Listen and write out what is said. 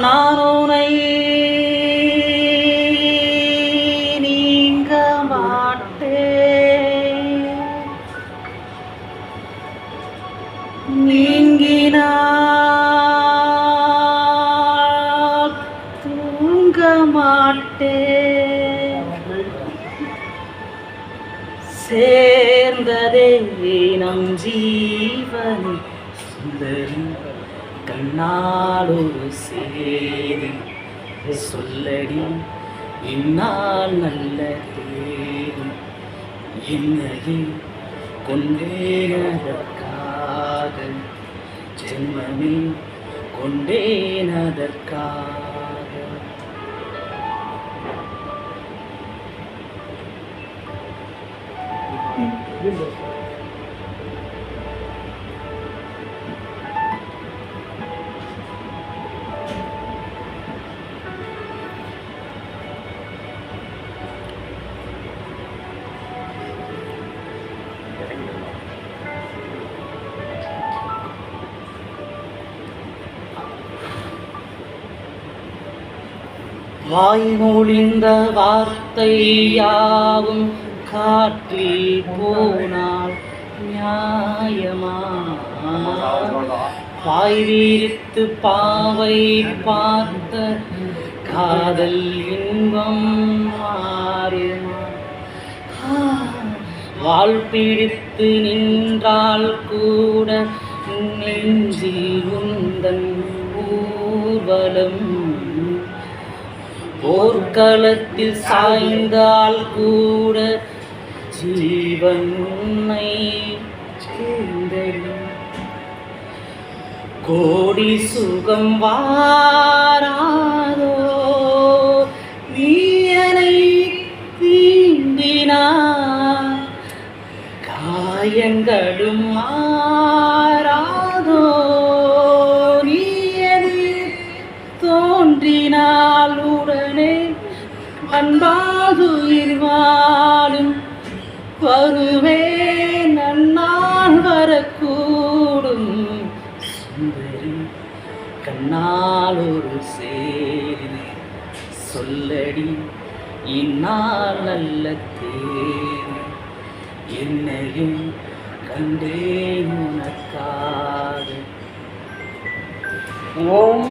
நான் உனை நீங்க மாட்டேன், நீங்கினால் தூங்க மாட்டேன். சேர்ந்ததே நம் ஜீவனை சுந்தரி கண்ணால் ஒரு சேரி சொல்லடி இந்நாள் நல்ல தேதி என்னையே கொண்டேனதற்காக ஜென்மமே கொண்டேனதற்காக. வாய்மொழிந்த வார்த்தை யாவும் காற்றில் போனால் நியாயமா? பாய் விரித்து பாவை பார்த்த காதல் இன்பம் மாறுமா? வாள் பிடித்து நின்றால் கூட நெஞ்சில் உந்தன் ஊர்வலம், போர்க்களத்தில் சாய்ந்தால் கூட ஜீவன் உன்னை சேர்ந்தது. கோடி சுகம் வாராதோ நீயனை தீண்டினார், காயங்களும் மாறாதோ நீயது தோன்றினால் உடனே அன்பாதுயிர் வாழும் வருவேன் நன்னாள் வரக்கூடும். சுந்தரி கண்ணால் ஒரு சேரி சொல்லடி இந்நாள் நல்ல தேதி என்னையும் கண்டேன் உனக்காக. ஓம்